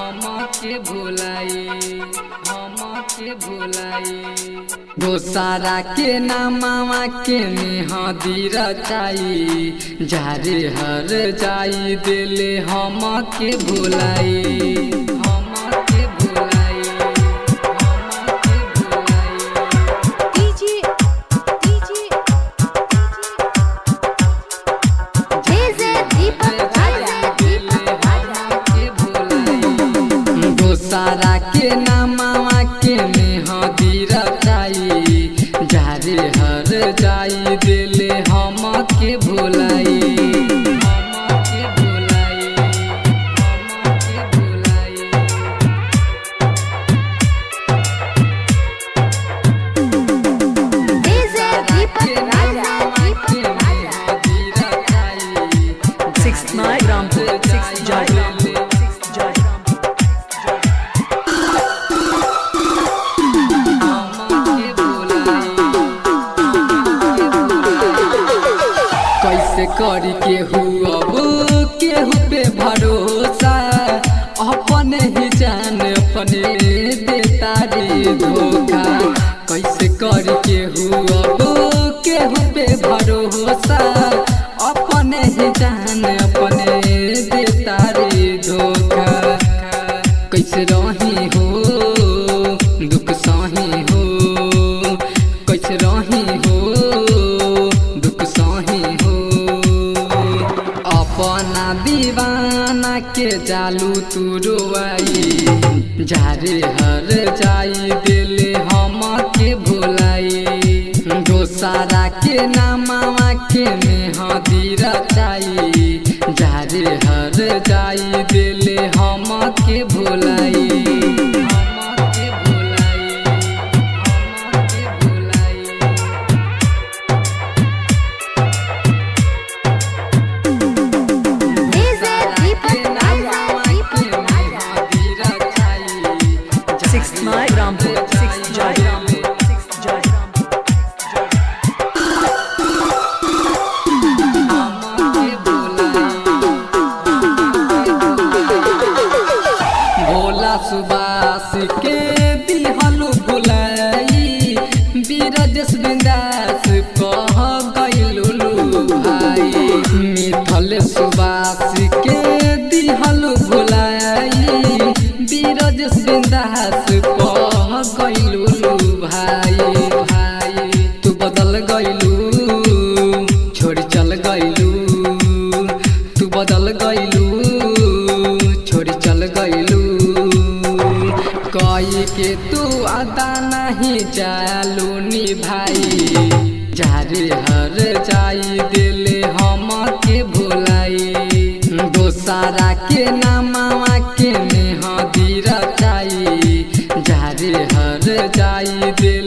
हमके भुलाई दोसारा के नामावा के मेहदी रचाई जारे हर जाई दिले हमके भुलाई दोसारा के नामावा के मेहदी रचाई जारे हर जाई दिले हमके भुलाई कैसे करी केहू अब केहू पे भरोसा अपने ही जान अपने देता रे धोखा कैसे करी केहू अब केहू पे भरोसा अपने ही जान अपने देता रे धोखा कैसे रही हो दुख सही हो कैसे रही हो दुख सही हो अपना दीवाना के जालू तू रोवाई जारे हर जाई दिले हमके भुलाई दोसारा के नामावा के मेहदी रचाई जारे हर जाई दिले हमके भुलाई सुबास के दिहलु बुलाई बीरजस बिंदास कह गइलु भाई मिथल सुबास के दिहलु बुलाई बीरजस बिंदास कह गइलु भाई तू बदल गइलु छोड़ चल गइलु तू बदल गइलु छोड़ चल गइलु कई के तू अदा नहीं चालू निभाई जारे हर जाई दिले हमके भुलाई दोसारा के नामावा के मेहदी रचाई जारे हर जाई दिले